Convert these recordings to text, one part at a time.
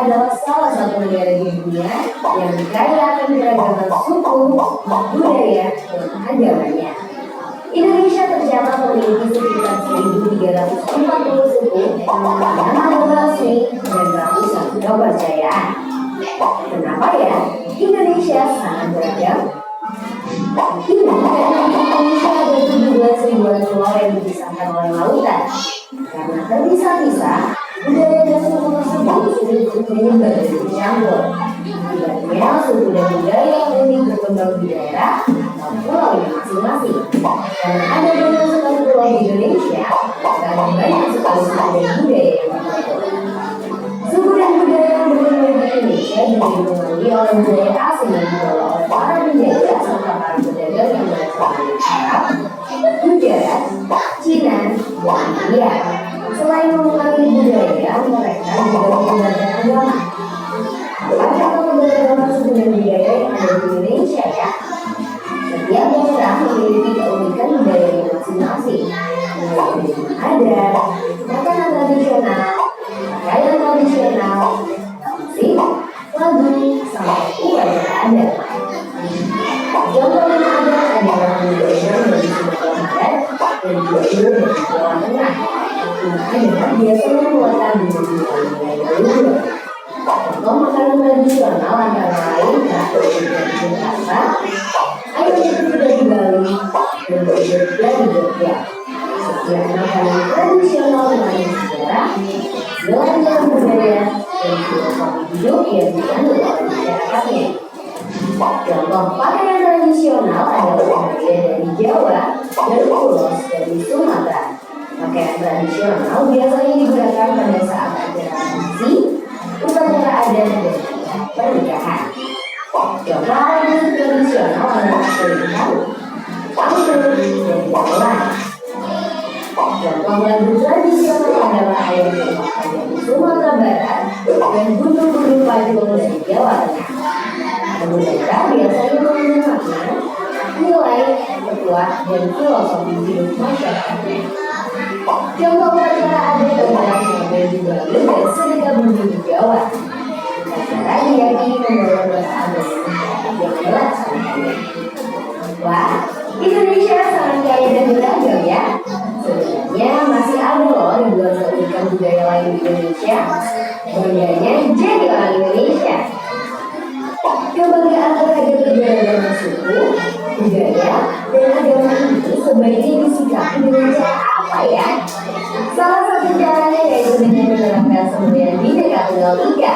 adalah salah satu negara di dunia yang kaya akan keragaman suku, budaya, dan agamanya. Indonesia tercatat memiliki sekitar 1.340 suku, 6 resmi, dan ratusan kepercayaan. Kenapa ya? Indonesia sangat beragam. Ini karena di Indonesia ada 17 ribuan pulau yang dipisahkan oleh lautan. Karena terpisah-pisah, budaya dan suku tersebut sulit untuk menyebar dan bercampur. Akibatnya, suku dan budaya yang unik berkembang di daerah atau pulaunya masing-masing. Karena ada banyak sekali pulau di Indonesia, karena banyak sekali suku dan budaya yang berbeda. Suku dan budaya yang berkembang di Indonesia juga dipengaruhi oleh budaya asing yang dibawa oleh para penjajah serta para pedagang yang berasal dari Arab, Gujarat, Cina, dan India. Selain mengenali budaya, mereka juga mengajarkan agama. Apa contoh keberagaman suku dan budaya yang ada di Indonesia ya? Setiap daerah memiliki keunikan budayanya masing-masing. Mulai dari adat, makanan tradisional, pakaian tradisional, musik, lagu, sampai upacara adat. Contoh yang ada adalah budaya dari Sumatera Barat dan juga dari Jawa Tengah. Adat biasanya membuatkan nilai leluhur. Contoh makanan tradisional antara lain bakso dari Jakarta, ayam geprek dari Bali, dan gudeg dari Jogja. Setiap makanan tradisional mengandung sejarah, jalan-jalan budaya, dan filosofi hidup yang dianut oleh masyarakatnya. Contoh pakaian tradisional adalah pakaian dari Jawa dan ulos dari Sumatera. Pakaian tradisional biasanya digunakan pada saat acara misi, upacara adat, dan pernikahan. Contoh alat tradisional adalah pernikahan, angklung, dan gamelan. Contoh lagu tradisional adalah ayam geprek dari Sumatera Barat dan gunung-gunung Pajul dari Jawa Tengah. Mereka biasanya mengandung makna, nilai, petua, dan filosofi hidup masyarakatnya. Contoh upacara adat adalah Ngaben di Bali dan Sedekah Bumi di Jawa. Upacara diyakini membawa bahasa adat yang melaksanakannya. Wah, Indonesia sangat kaya dan beragam ya. Sebenarnya masih ada loh ribuan keunikan budaya lain di Indonesia. Bangganya jadi orang Indonesia. Kebanggaan terhadap keberagaman suku, budaya, dan agama ini sebaiknya disikapi dengan cara apa ya? Salah satu caranya yaitu dengan menerapkan semboyan Bhinneka Tunggal Ika.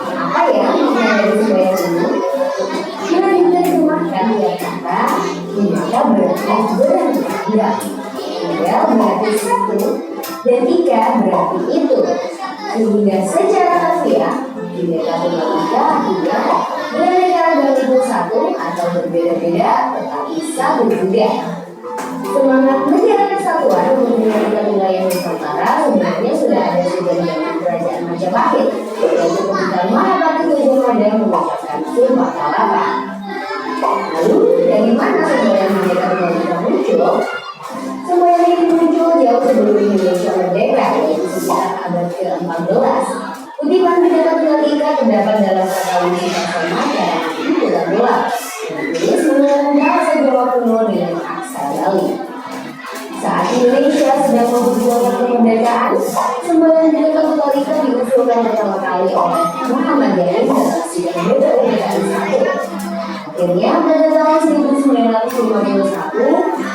Apa ya makna dari semboyan ini? Bila diterjemahkan dengan kata, Bhinneka berarti berbeda. Tunggal berarti satu, dan Ika berarti itu. Sehingga secara harfiah, Bhinneka Tunggal Ika artinya beraneka ragam itu satu atau berbeda-beda tetapi satu juga. Semangat negara kesatuan untuk menyatukan wilayah Nusantara sebenarnya sudah ada sejak zaman kerajaan Majapahit, yaitu ketika Mahapati Gajah Mada mengucapkan Sumpah Palapa. Lalu dari mana semboyan Bhinneka Tunggal Ika muncul? Semboyan ini muncul jauh sebelum Indonesia merdeka, yaitu sekitar abad ke-14. Kutipan Bhinneka Tunggal Ika terdapat dalam Kakawin Sasana dan Bulan Gelap, ditulis menggunakan bahasa Jawa kuno dengan aksara Bali. Saat Indonesia sedang memperjuangkan kemerdekaan, semboyan Bhinneka Tunggal Ika diusulkan pertama kali oleh Muhammad Yani dalam sidang kemerdekaan satu. Akhirnya pada tahun 1951,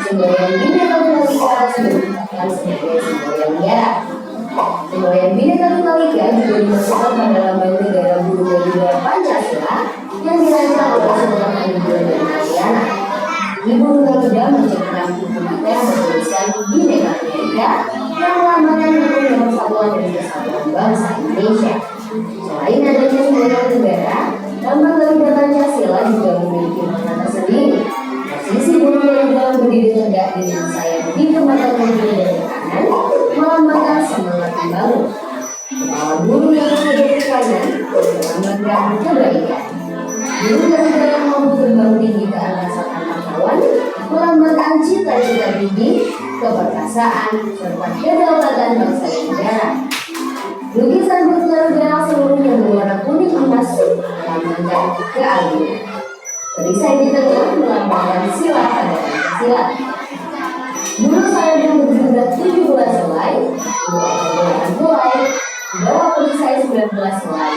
semboyan Bhinneka Tunggal Ika sudah ditetapkan sebagai semboyan negara. Semboyan Bhinneka Tunggal Ika juga dimasukkan pada lambang negara Buru Negara Pancasila yang dirancang oleh Sultan Hamengkubuwono dan Mariana. Ibu Garuda menciptakan buku kita yang bertuliskan Bhinneka Tunggal Ika yang melambangkan hukum persatuan dan kesatuan bangsa Indonesia. Selain adanya semboyan negara, lambang Garuda Pancasila juga memiliki makna tersendiri. Posisi burung Garuda berdiri tegak dengan sayap di kepala kiri dan kanan melambangkan semangat membangun. Kepala burung yang menghadap ke kanan melambangkan kebaikan. Burung Garuda yang mampu terbang tinggi ke angkasa tanpa kawan melambangkan cita-cita tinggi, keperkasaan, serta kedaulatan bangsa dan negara. Lukisan bertelur merah seluruhnya berwarna kuning emas melambangkan keagungan. Perisai di tengah melambangkan sila pada Pancasila. Bulu sayap yang berjumlah 17 helai, menggunakan helai, di bawah perisai 19 helai,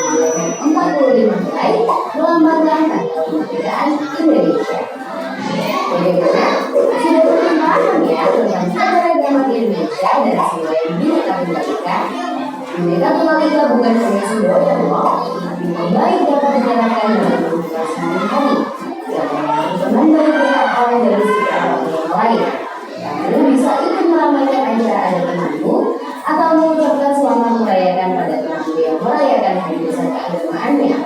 menggunakan 45 helai, melambangkan tanggal kemerdekaan Indonesia. Bagaimana? Sudah berpengalaman ya tentang keberagaman Indonesia dan sila yang Bhinneka Tunggal Ika? Bhinneka Tunggal Ika bukan hanya simbol loh, tapi baik dapat dijalankan dalam kehidupan sehari-hari. Teman baik dengan orang dari sekitar orang lain. Kamu bisa ikut meramaikan acara ada temanmu atau mengucapkan selamat merayakan pada temanmu yang merayakan hari besar keagamaannya.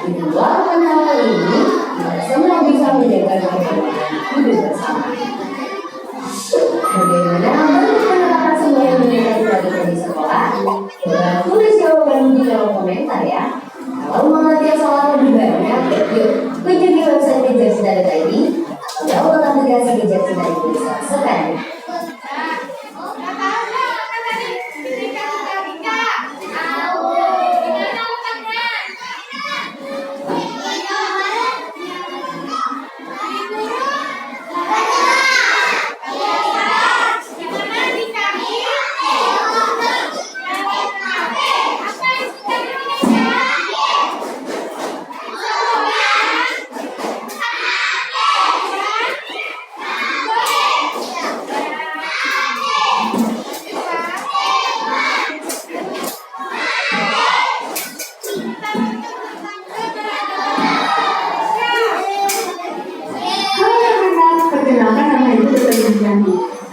Di luar hal ini, kita semua bisa menjaga keberagaman hidup bersama. Bagaimana bentuk penerapan semua yang mereka dilakukan di sekolah? Coba tulis jawaban di kolom komentar ya. Kalau mau latihan soal lebih banyak, yuk kunjungi website kejaksaan.id atau download aplikasi Kejaksaan Indonesia sekarang.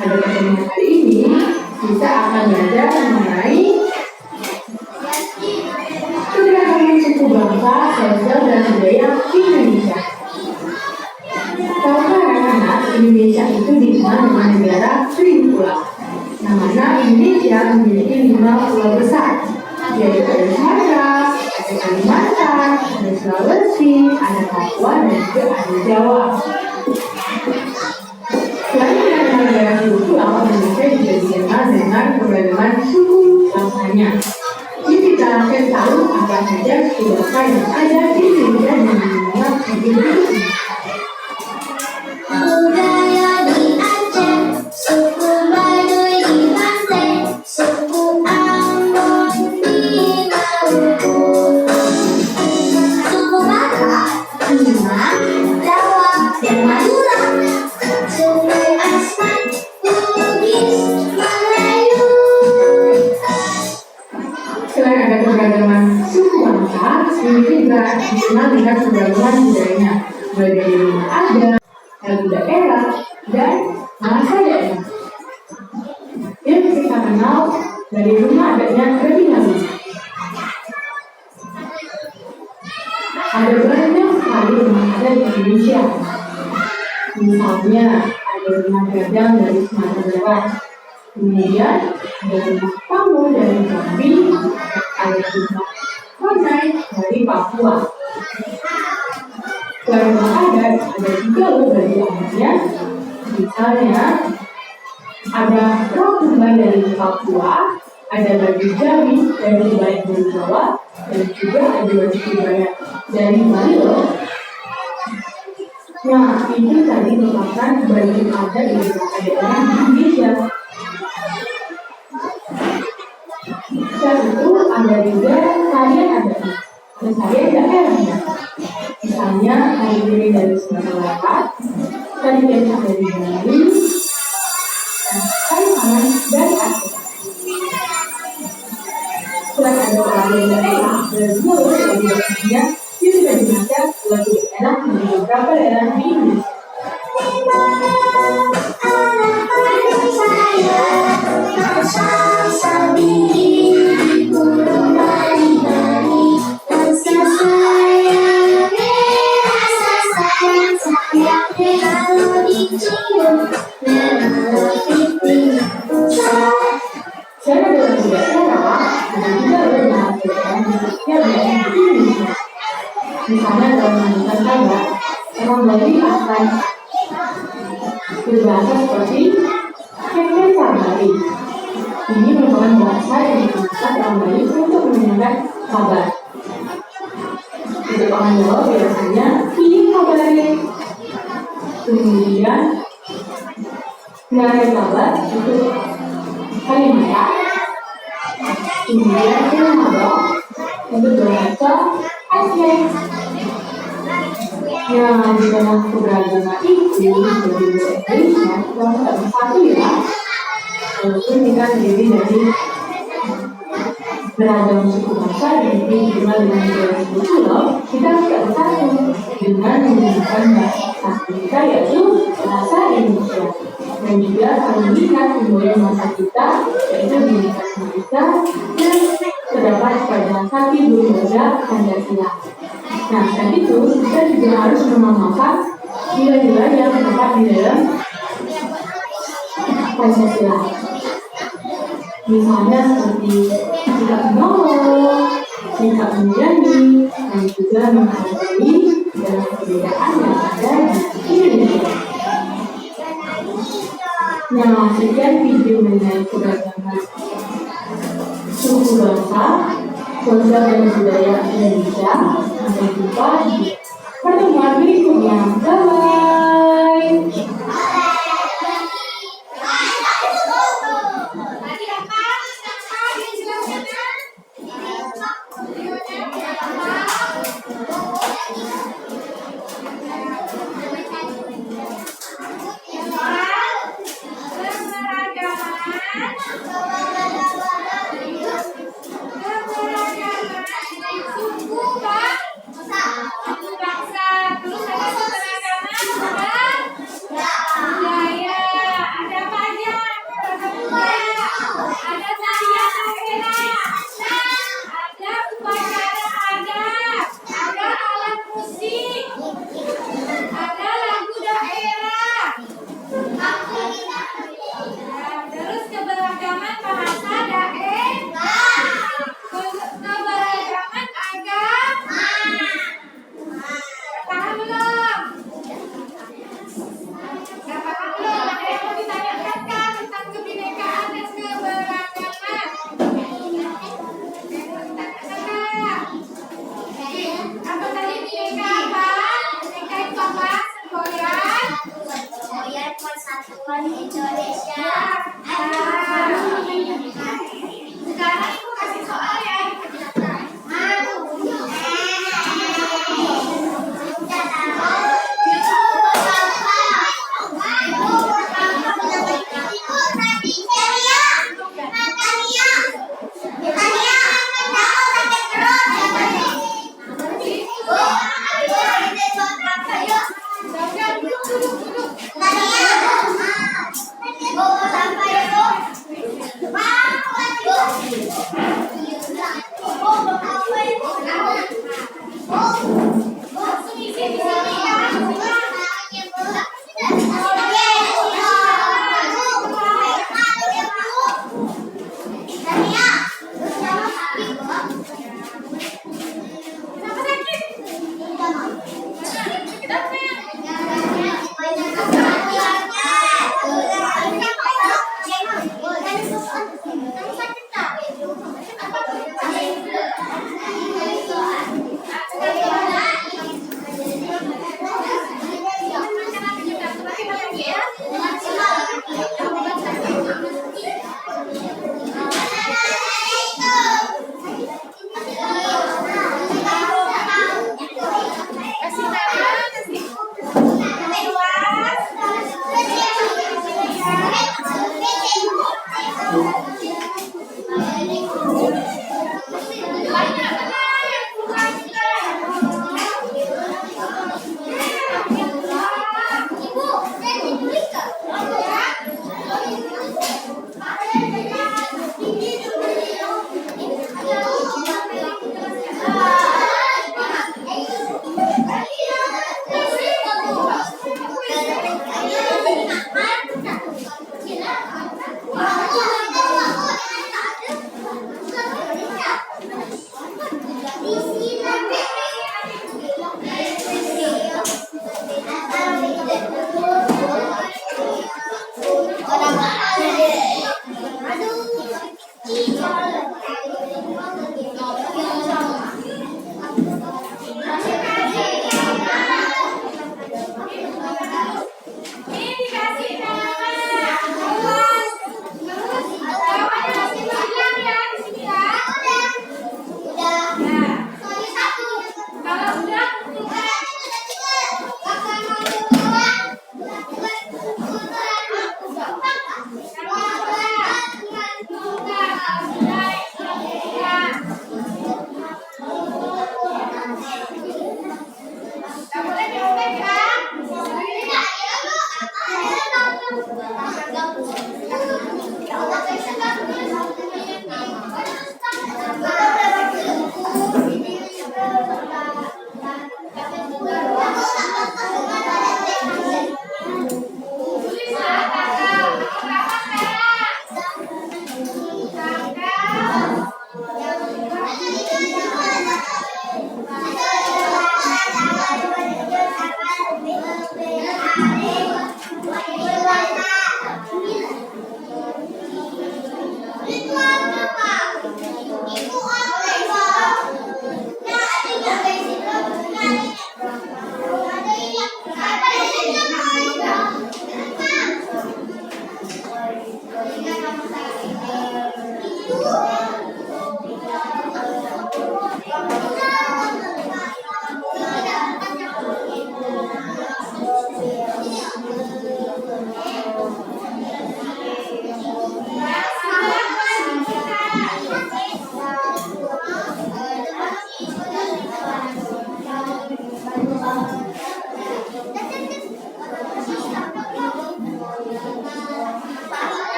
Pada pertemuan kali ini, kita akan belajar mengenai keberagaman suku bangsa, sosial, dan budaya Indonesia. Tahukah anak-anak, Indonesia itu dikenal dengan negara tripulau. Namanya Indonesia memiliki 5 pulau besar, yaitu ada Sumatera, ada Kalimantan, ada Sulawesi, ada Papua, dan juga ada Jawa. Selain dengan negara tripulau, Indonesia juga dikenal dengan keberagaman suku bangsanya. Ini kita akan tahu apa saja suku bangsa yang ada di Indonesia dan dunia ini. Budaya di Aceh, suku Baduy di Banten, suku Ambon di Maluku, suku Batak, Bima, Jawa, dan Madura, suku Asmat, Bugis, Melayu. Selain ada keberagaman suku bangsa, Indonesia juga dikenal dengan keberagaman budayanya, mulai dari rumah adat, lagu daerah, dan bahasa daerah. Yang kita kenal dari rumah adatnya terlebih dahulu. Ada banyak sekali rumah adat di Indonesia. Misalnya, ada rumah gadang dari Sumatera Barat. Kemudian, ada rumah panggung dari Jambi, ada rumah Konai dari Papua. Selain rumah adat, ada juga loh baju adatnya. Misalnya, ada rok kembang dari Papua, ada baju Jambi dari Baik dari Jawa, dan juga ada baju kebaya dari Bali loh. Nah, itu tadi merupakan baju adat dari daerah di Indonesia. Selain itu, ada juga tarian adatnya dan tarian daerahnya. Misalnya, tari piring dari Sumatera Barat, tari becak dari Bali, dan tari tangan dari Aceh. Selain ada tarian daerah, ada juga loh lagu daerahnya yang sudah dibaca lagu daerah di beberapa daerah di Indonesia. Selain ada lagu daerah, ada juga lagu daerah yang ada di Indonesia. Misalnya dalam menyanyikan taga, orang Bali akan berbahasa seperti Kekesa Bali. Ini merupakan bahasa yang digunakan orang Bali tarik kabar untuk Kalimantan, kemudian Manado untuk bahasa Aceh. Nah, di tengah keberagaman itu sebagai bahasa Indonesia kita tetap bersatu ya, walaupun kita terdiri dari beragam suku bangsa dan diterima dengan budaya pulau, kita tetap bersatu dengan menggunakan bahasa kita yaitu bahasa Indonesia. Dan juga saling mengikat budaya masa kita yaitu Bhinneka Tunggal Ika yang terdapat pada kaki budaya Pancasila. Nah, dan itu kita juga harus mengamalkan nilai-nilai yang terdapat di dalam Pancasila. Misalnya seperti sikap menolong, sikap menjadi, dan juga menghargai dalam perbedaan yang ada di Indonesia. Nah, sekian video mengenai keberagaman suku bangsa, konsep dan budaya Indonesia. Sampai jumpa di pertemuan berikutnya. Bye.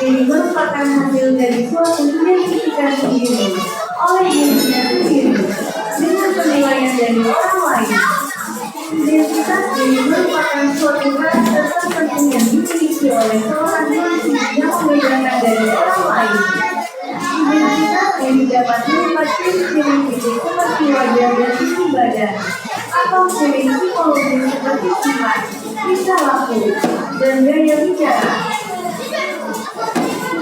Ini merupakan hasil dari suatu identifikasi diri oleh dirinya sendiri dengan penilaian dari orang lain. Identitas diri merupakan suatu karakter tertentu yang dimiliki oleh seorang manusia yang membedakan dari orang lain. Identitas diri dapat berupa ciri-ciri fisik seperti wajah dan isi badan, atau ciri psikologi seperti sifat, tingkah laku, dan gaya bicara.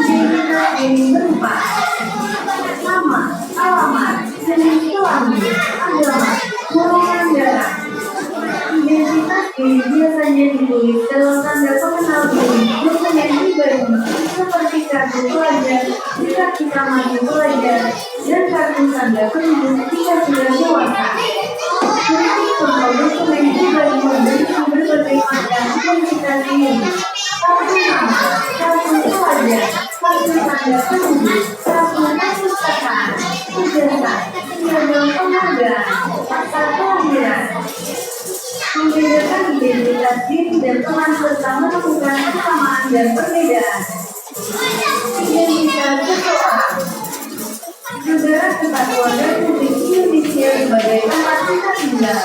Identitas ini berupa nama, alamat, jenis kelamin, agama, golongan darah. Identitas ini biasanya ditulis dalam tanda pengenal diri dokumen pribadi seperti kartu pelajar jika kita masih pelajar dan kartu tanda penduduk jika sudah dewasa. Kritik soal dokumen pribadi memiliki berbagai macam kualifikasi ini. Kartu nama, kartu pelajar, kartu tanda penduduk, kartu perpustakaan, ijazah, piagam penghargaan, akta kelahiran. Membedakan identitas diri dan teman serta menemukan kesamaan dan perbedaan. Identitas seseorang. Negara Kesatuan Republik Indonesia sebagai tempat kita tinggal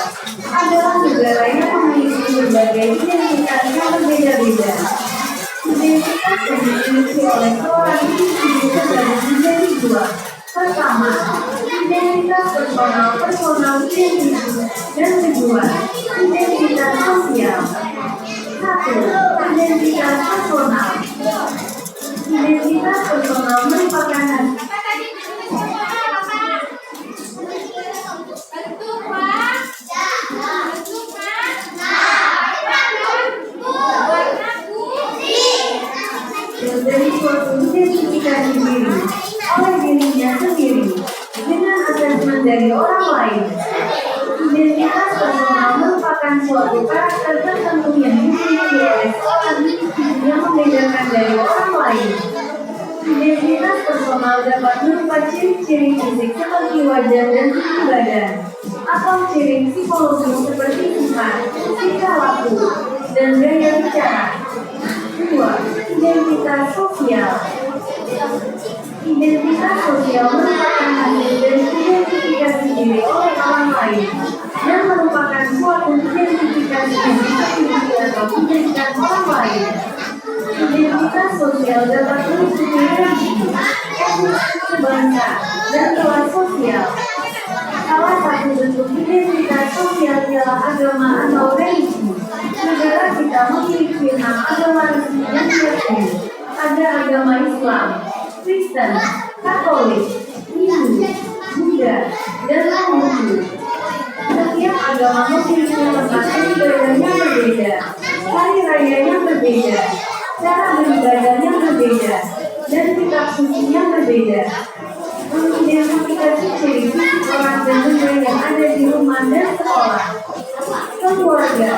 adalah negara yang memiliki berbagai identitas yang berbeda-beda. Identitas yang dimiliki oleh seorang individu terbagi menjadi dua. Pertama, identitas personal individu, dan kedua, identitas sosial. 1. Identitas personal. Identitas personal merupakan dari suatu identifikasi diri oleh dirinya sendiri dengan asesmen dari orang lain. Identitas personal merupakan suatu karakter tertentu yang dimiliki oleh seorang individu yang membedakan dari orang lain. Identitas personal dapat berupa ciri-ciri fisik seperti wajah dan tinggi badan, atau ciri psikologi seperti sifat, tingkah laku, dan gaya bicara. 2. Identitas sosial. Identitas sosial merupakan hasil dari identifikasi diri oleh orang lain dan merupakan suatu identifikasi yang dimiliki atau dijadikan orang lain. Identitas sosial dapat meliputi religi, etnis, bangsa, dan kelas sosial. Salah satu bentuk identitas sosial ialah agama atau religi. Negara kita memiliki 6 agama resmi yang diyakini. Ada agama Islam, Kristen, Katolik, Hindu, Buddha, dan Konghucu. Setiap agama memiliki tempat ibadah yang berbeda, hari raya yang berbeda, cara beribadah yang berbeda, dan kitab suci yang berbeda. Mengidentifikasi ciri fisik orang dan benda yang ada di rumah dan sekolah. Keluarga.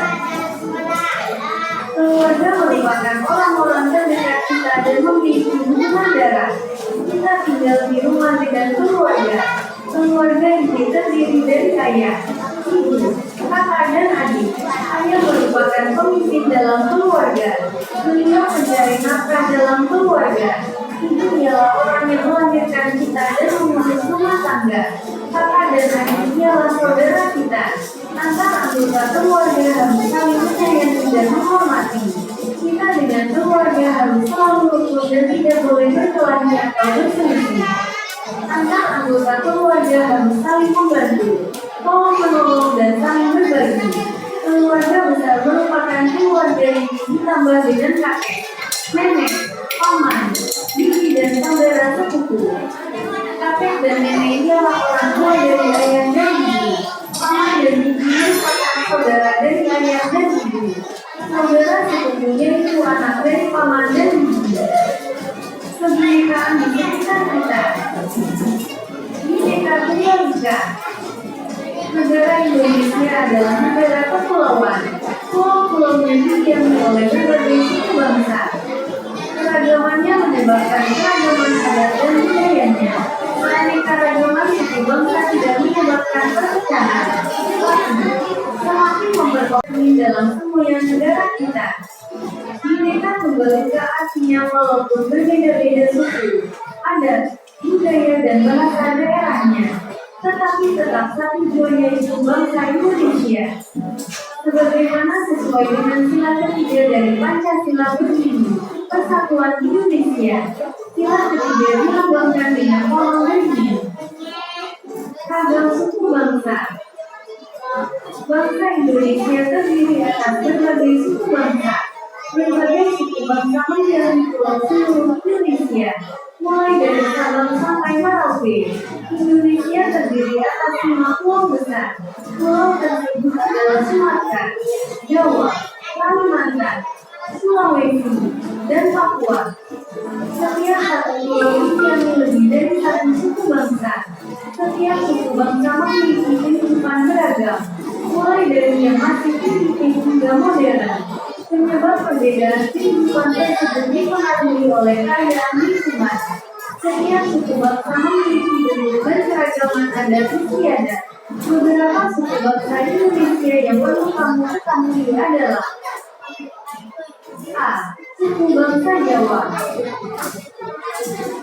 Keluarga merupakan orang-orang terdekat kita dan memiliki hubungan darah. Kita tinggal di rumah dengan keluarga. Keluarga ini terdiri dari ayah, ibu, kakak, dan adik. Ayah merupakan pemimpin dalam keluarga. Beliau mencari nafkah dalam keluarga. Ibu ialah orang yang melahirkan kita dan mengurus rumah tangga. Kakak dan adik ialah saudara kita. Antar anggota keluarga harus saling menyayangi dan menghormati. Kita dengan keluarga harus selalu rukun dan tidak boleh berkelahi atau berselisih. Antar anggota keluarga harus saling membantu, tolong-menolong, dan saling berbagi. Keluarga besar merupakan keluarga yang ditambah dengan kakek, nenek, paman, bibi, dan saudara sepupu. Kakek dan nenek ialah orang tua dari ayah dan ibu. Paman dan bibi merupakan saudara dari ayah dan ibu. Saudara sepupu yaitu anak dari paman dan bibi. Kebinekaan di sekitar kita. Bineka Tunggal Ika. Negara Indonesia adalah negara kepulauan. Pulau-pulaunya didiami oleh berbagai suku bangsa. Keragamannya menyebabkan keragaman adat dan budayanya. Keanekaragaman suku bangsa tidak menyebabkan perpecahan. Semakin memperkokoh dalam semua negara kita. Bineka Tunggal Ika artinya walaupun berbeda-beda suku, adat, budaya, dan bahasa daerahnya, tetapi tetap satu jua yaitu bangsa Indonesia. Sebagaimana sesuai dengan sila ketiga dari Pancasila berbunyi, Persatuan Indonesia. Sila ketiga dilambangkan dengan kolom berbunyi ragam suku bangsa. Bangsa Indonesia terdiri atas berbagai suku bangsa. Berbagai suku bangsa menjalani pulau seluruh Indonesia. Mulai dari Sabang sampai Merauke, Indonesia terdiri atas 5 pulau besar. Pulau tersebut adalah Sumatera, Jawa, Kalimantan, Sulawesi, dan Papua. Setiap satu pulau memiliki lebih dari satu suku bangsa. Setiap suku bangsa memiliki kehidupan beragam, mulai dari yang masih primitif hingga modern. Penyebab perbedaan kehidupan tersebut dipengaruhi oleh keadaan lingkungan. Setiap suku bangsa memiliki bentuk dan keragaman adat istiadat. Beberapa suku bangsa Indonesia yang perlu kamu ketahui adalah A. Suku bangsa Jawa.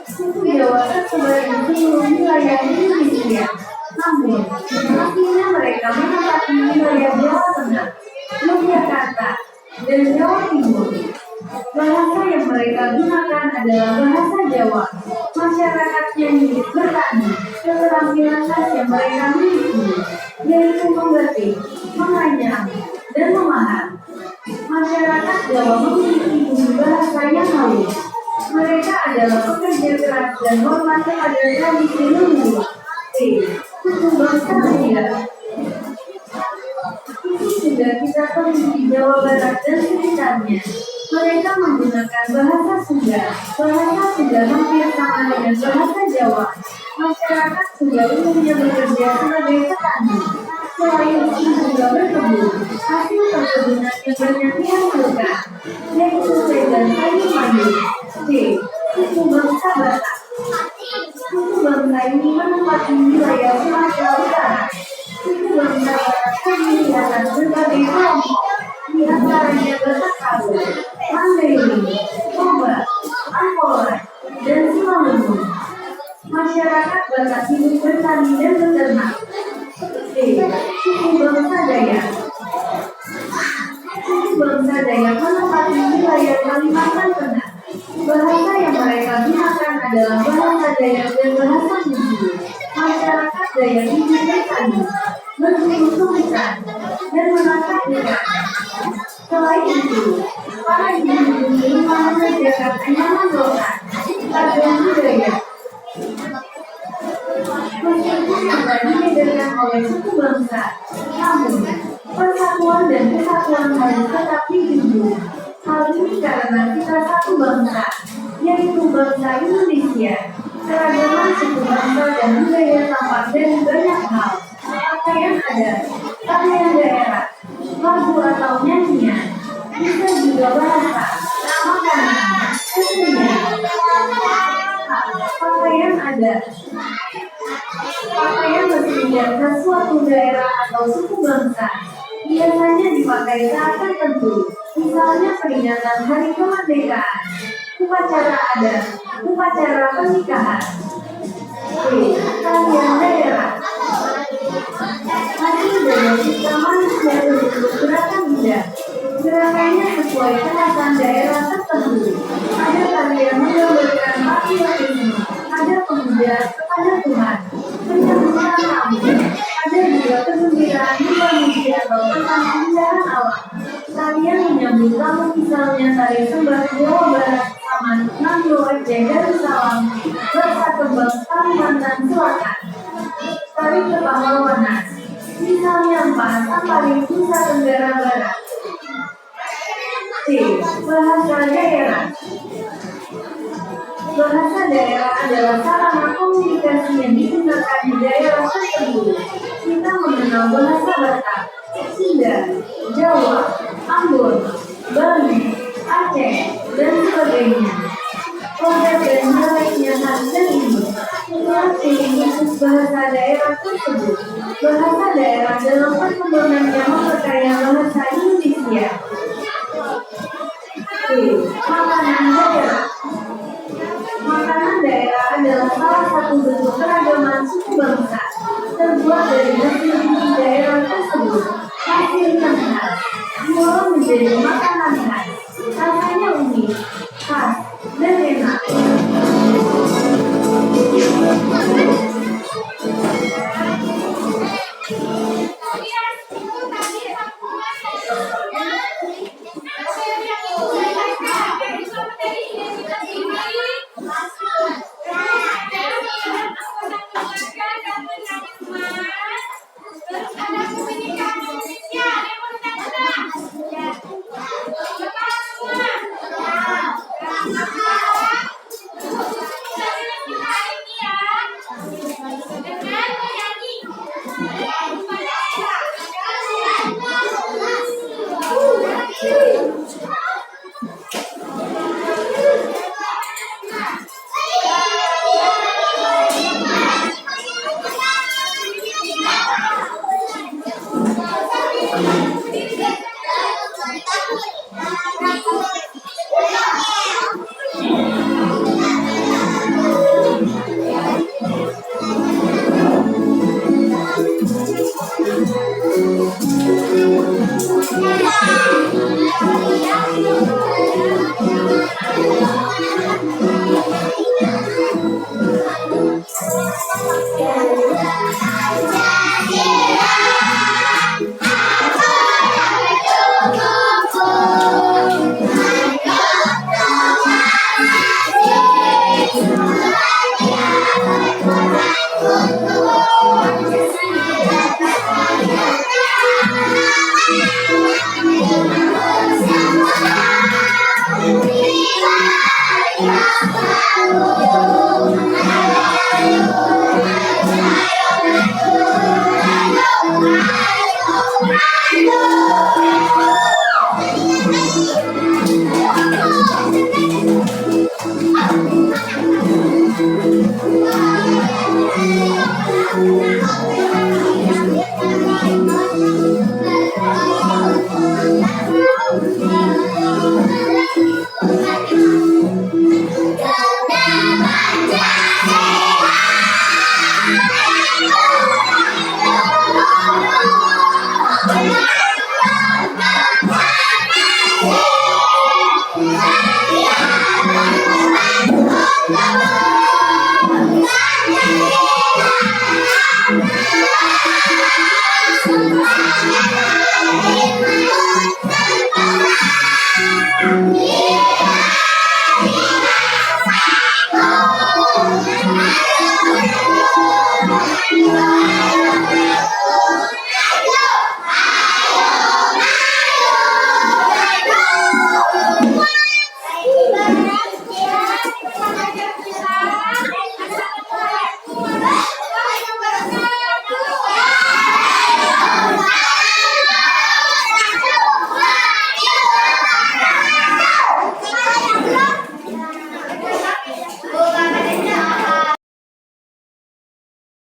Suku Jawa tersebar di seluruh wilayah Indonesia. Namun, aslinya mereka menempati wilayah Jawa Tengah, Yogyakarta, dan Jawa Timur. Bahasa yang mereka gunakan adalah bahasa Jawa. Masyarakatnya hidup bertani. Keterampilan khas yang mereka miliki yaitu membatik, menganyam, dan memahat. Masyarakat Jawa memiliki budi bahasa yang halus. Mereka adalah pekerja keras dan hormat kepada tradisi leluhur. B. Suku bangsa Sunda. Suku Sunda kita temui di Jawa Barat dan sekitarnya. Mereka menggunakan bahasa Sunda. Bahasa Sunda hampir sama dengan bahasa Jawa. Masyarakat Sunda umumnya bekerja sebagai petani. Selain itu juga berkebun. Hasil perkebunannya banyak dihasilkan, yaitu teh dan kayu manis. C. Suku bangsa Batak. Suku bangsa ini menempati wilayah Sumatera Utara. Suku bangsa Batak terdiri atas berbagai kelompok, di antaranya Batak Kabo, Mandailing, Toba, Angkola, dan Simalungun. Masyarakat Batak hidup bertani dan beternak. D. Suku bangsa Dayak. Suku bangsa Dayak menempati wilayah Kalimantan Tengah. Bahasa yang mereka gunakan adalah bahasa Dayak dan bahasa Buku. Masyarakat Dayak hidup bertani, berburu tulisan, dan menangkap ikan. Selain itu, para ibu-ibu di rumah mengerjakan anyaman rotan, ragam budaya. Meskipun yang tadi dibedakan oleh suku bangsa, namun persatuan dan kesatuan harus tetap dijunjung. Hal ini karena kita satu bangsa, yaitu bangsa Indonesia. Keragaman suku bangsa dan budaya tampak dari banyak hal. Pakaian adat, tarian daerah, lagu atau nyanyian, bisa juga bahasa, makanan, kesenian. Pakaian adat. Pakaian kesenian khas suatu daerah atau suku bangsa biasanya dipakai saat tertentu, misalnya peringatan Hari Kemerdekaan, upacara adat, upacara pernikahan. B. Tarian daerah. Hasil dari cipta manusia berbentuk gerakan indah. Gerakannya sesuai kekhasan daerah tertentu. Ada tarian menggambarkan patriotisme, ada pemuja kepada Tuhan, penyambutan tamu, ada juga kegembiraan di manusia atau tentang keindahan alam. Tarian menyambut tamu misalnya tari Sembah Jawa Barat, Taman Nando Aceh Darussalam, Bahasa Kembang Kalimantan Selatan. Tari Kepahlawanan, misalnya Sampari Nusa Tenggara Barat. C. Bahasa daerah. Bahasa daerah adalah sarana komunikasi yang digunakan di daerah tersebut. Kita mengenal bahasa Batak, Sunda, Jawa, Ambon, Bali, Aceh, dan sebagainya. Logat dan dialeknya khas dan ini. Itulah ciri khusus bahasa daerah tersebut. Bahasa daerah dalam perkembangannya memperkaya bahasa Indonesia. B. Makanan daerah. Makanan daerah adalah salah satu bentuk keragaman suku bangsa, terbuat dari hasil bumi daerah tersebut. Hasil yang khas diolah menjadi makanan khas. Rasanya unik, khas, dan enak. Ayo,